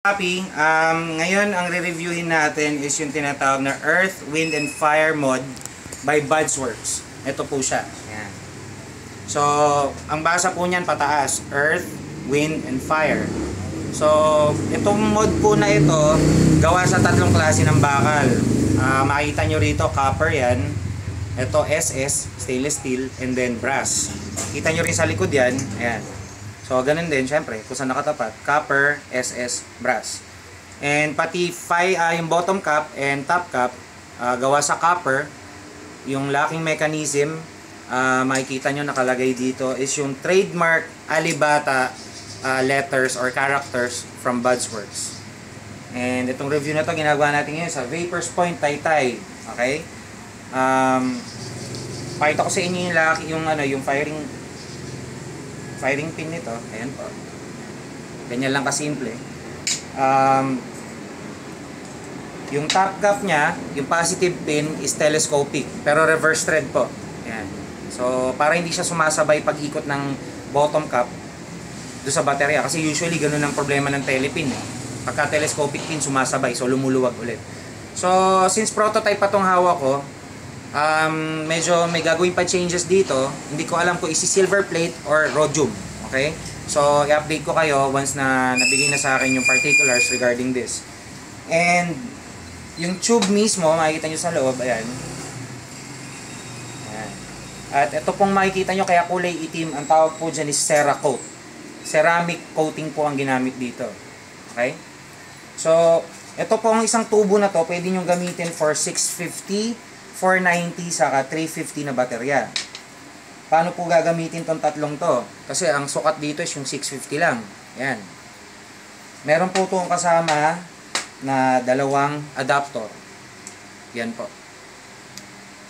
Copy, ngayon ang re-reviewin natin is yung tinatawag na Earth, Wind, and Fire mod by Budsworks. Ito po siya. Ayan. So, ang basa po niyan pataas, Earth, Wind, and Fire. So, itong mod po na ito, gawa sa tatlong klase ng bakal. Makita nyo rito, copper yan. Ito SS, stainless steel, and then brass. Kita nyo rin sa likod yan. Ayan. So, ganun din, syempre, kung saan nakatapat, copper, SS, brass. And pati yung bottom cap and top cap, gawa sa copper. Yung locking mechanism, makikita nyo nakalagay dito, is yung trademark Alibata letters or characters from Budsworks. And itong review na to ginagawa natin ngayon sa Vapors Point, Taytay. Okay? Pakita ko sa inyo yung firing pin nito. Ayan po. Ganyan lang kasimple. Yung top cap niya, yung positive pin is telescopic, pero reverse thread po. Ayan. So, para hindi siya sumasabay pag ikot ng bottom cap doon sa baterya. Kasi usually, ganun ang problema ng telepin. Pagka telescopic pin, sumasabay. So, lumuluwag ulit. So, since prototype pa tong hawak ko, medyo may gagawin pa changes dito. Hindi ko alam kung isi-silver plate or rhodium. Okay? So, i-update ko kayo once na nabigay na sa akin yung particulars regarding this. And, yung tube mismo, makikita nyo sa loob, ayan. Ayan. At ito pong makikita nyo, kaya kulay itim, ang tawag po dyan is Cerakote. Ceramic coating po ang ginamit dito. Okay? So, ito pong isang tubo na to, pwede nyo gamitin for 650, 490, saka 350 na baterya. Paano po gagamitin tong tatlong to? Kasi ang sukat dito is yung 650 lang. Ayan. Meron po itong kasama na dalawang adapter. Yan po.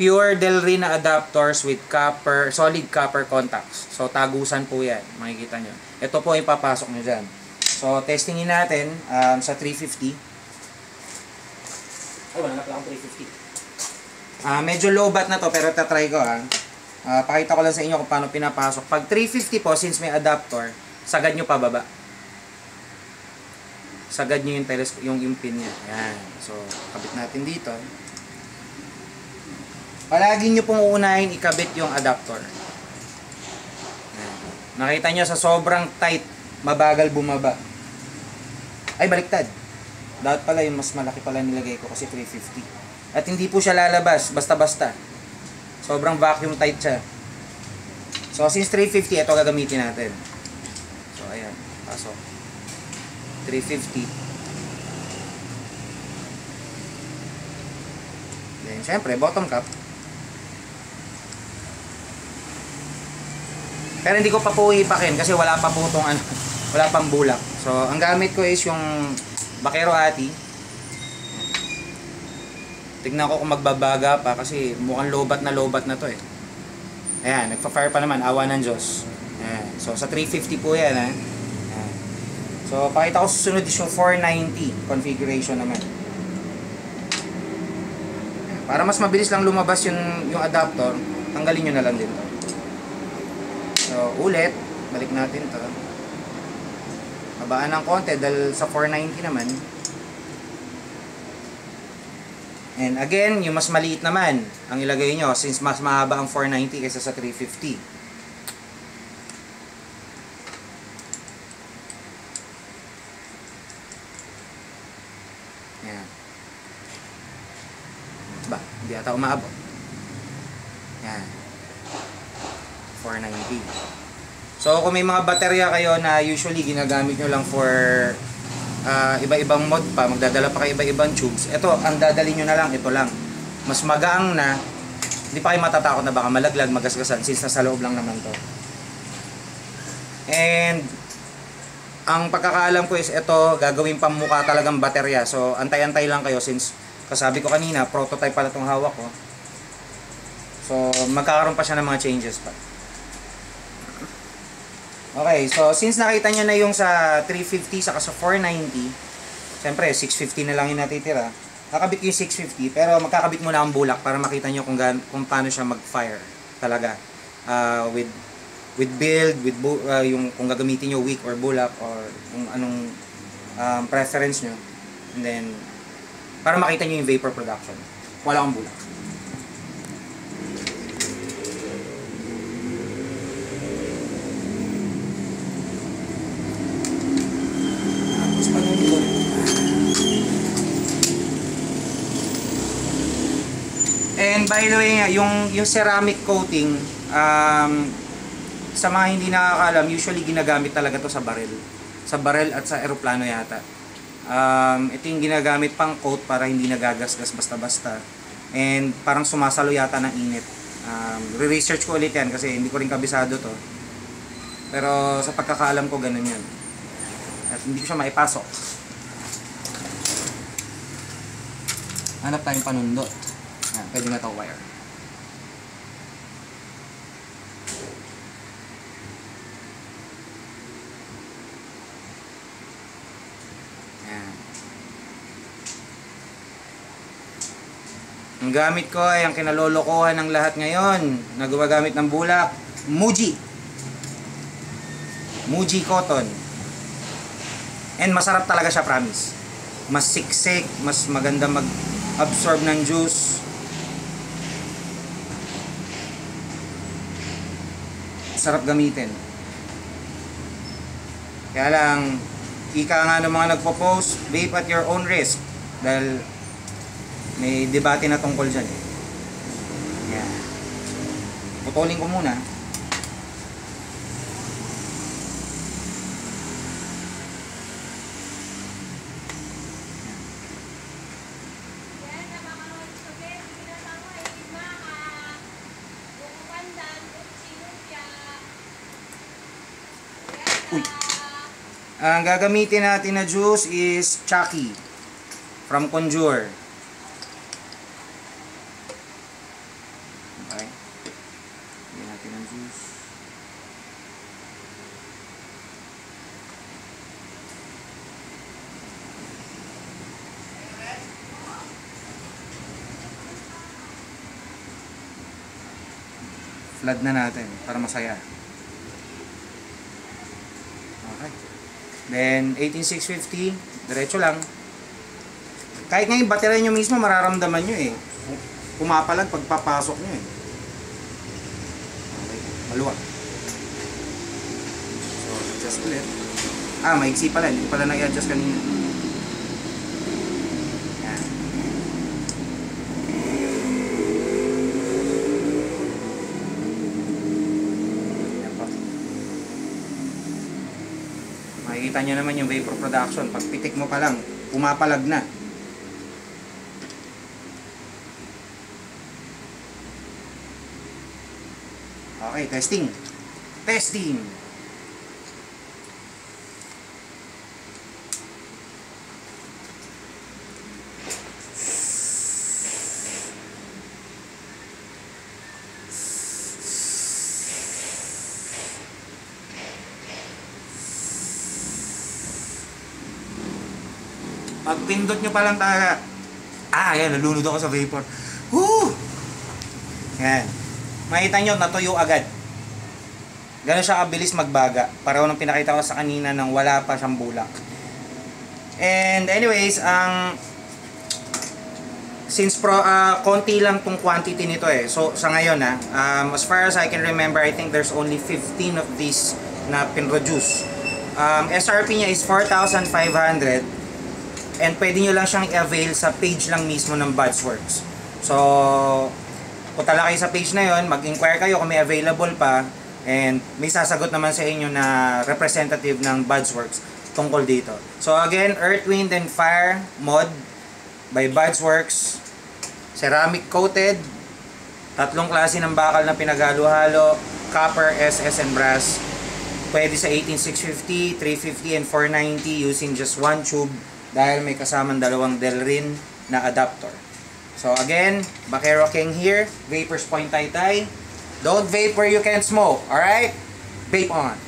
Pure Delrin na adapters with copper, solid copper contacts. So, tagusan po yan. Makikita nyo. Ito po ipapasok nyo dyan. So, testingin natin sa 350. Ay, wala na pala akong 350. Medyo low bat na to, pero tatry ko pakita ko lang sa inyo kung paano pinapasok. Pag 350 po, since may adapter, sagad nyo pababa. Sagad nyo yung pin niya. Ayan. So, kabit natin dito. Palagi nyo pong uunahin ikabit yung adapter. Ayan. Nakita nyo sa sobrang tight, mabagal bumaba. Ay, baliktad. Dapat pala yung mas malaki pala nilagay ko kasi 350. At hindi po siya lalabas, basta-basta. Sobrang vacuum tight siya. So, since 350, ito gagamitin natin. So, ayan. Pasok. 350. Then, syempre, bottom cap. Pero hindi ko pa po ipakin kasi wala pa po itong wala pang bulak. So, ang gamit ko is yung Bakero Ati. Tignan ko kung magbabaga pa kasi mukhang lobat na to eh. Ayan, nagpa-fire pa naman, awa ng Diyos. Ayan. So, sa 350 po yan Ayan. So, pakita ko susunod is yung 490 configuration naman. Ayan. Para mas mabilis lang lumabas yung adapter, tanggalin nyo na lang din to. So, ulit, balik natin to. Babaan ng konti dahil sa 490 naman. And again, yung mas maliit naman ang ilagay nyo since mas mahaba ang 490 kaysa sa 350. Ayan. Ba, hindi ata umaabot. Ayan. 490. So, kung may mga baterya kayo na usually ginagamit nyo lang for iba-ibang mod pa, magdadala pa kayo iba-ibang tubes, ito, ang dadali nyo na lang, ito lang. Mas magaang na, hindi pa kayo matatakot na baka malaglag, magasgasan, since nasa loob lang naman to. And, ang pagkakaalam ko is ito, gagawin pang mukha talagang baterya. So, antay-antay lang kayo since, kasabi ko kanina, prototype pala itong hawak ko. So, magkakaroon pa siya ng mga changes pa. Okay, so since nakita nyo na yung sa 350 saka sa 490, siyempre 650 na lang yung natitira. Kakabit yung 650, pero magkakabit muna ang bulak para makita nyo kung paano siya mag-fire talaga. With build, yung kung gagamitin nyo wick or bulak or kung anong preference nyo. And then, para makita nyo yung vapor production. Wala akong bulak. Tapos panunod. And by the way, yung ceramic coating, sa mga hindi nakakaalam, usually ginagamit talaga to sa barrel. Sa barrel at sa eroplano yata. Ito yung ginagamit pang coat para hindi nagagasgas basta-basta. And parang sumasalo yata ng init. Re-research ko ulit yan kasi hindi ko rin kabisado to. Pero sa pagkakaalam ko ganun yan. At hindi ko siya maipasok. Hanap tayong panundot. Pwede na to wire. Ang gamit ko ay ang kinalolokohan ng lahat ngayon na gumagamit ng bulak, Muji cotton. And masarap talaga siya, promise. Mas siksik, mas maganda mag-absorb ng juice. Sarap gamitin. Kaya lang, ika nga ng mga nagpo-post, vape at your own risk. Dahil may debate na tungkol dyan. Yan. Putulin ko muna. Uy. Ang gagamitin natin na juice is Chucky from Conjure. Okay. Lagyan natin ang juice. Flood na natin para masaya. Okay. Then 18650, diretso lang. Kahit nga yung battery nyo mismo mararamdaman nyo eh. Pumapalag pagpapasok nyo eh. Okay, maluwag. So, adjust ulit. Maiksi pala, hindi pala nag-adjust kanina. Yan. Yan po. Makikita nyo naman yung vapor production. Pag pitik mo pa lang, pumapalag na. Okay, testing. Testing. Pag pindot nyo pa lang talaga, ayan, nalunod ako sa vapor. Woo! Yan. Makita nyo, natuyo agad. Gano'n siya kabilis magbaga. Pareho nang pinakita ko sa kanina nang wala pa siyang bulak. And anyways, since konti lang tong quantity nito eh. So sa ngayon as far as I can remember, I think there's only 15 of these na pinroduce. SRP niya is 4,500 and pwede nyo lang siyang i-avail sa page lang mismo ng Budsworks. So punta lang kayo sa page na yon, mag-inquire kayo kung may available pa, and may sasagot naman sa inyo na representative ng Budsworks tungkol dito. So again, Earth, Wind, and Fire mod by Budsworks, ceramic coated, tatlong klase ng bakal na pinagalo-halo, copper, SS, and brass. Pwede sa 18650, 350, and 490 using just one tube dahil may kasamang dalawang Delrin na adapter. So again, Vaquero King here, Vapors Point Taytay. Don't vape where you can't smoke, alright? Vape on!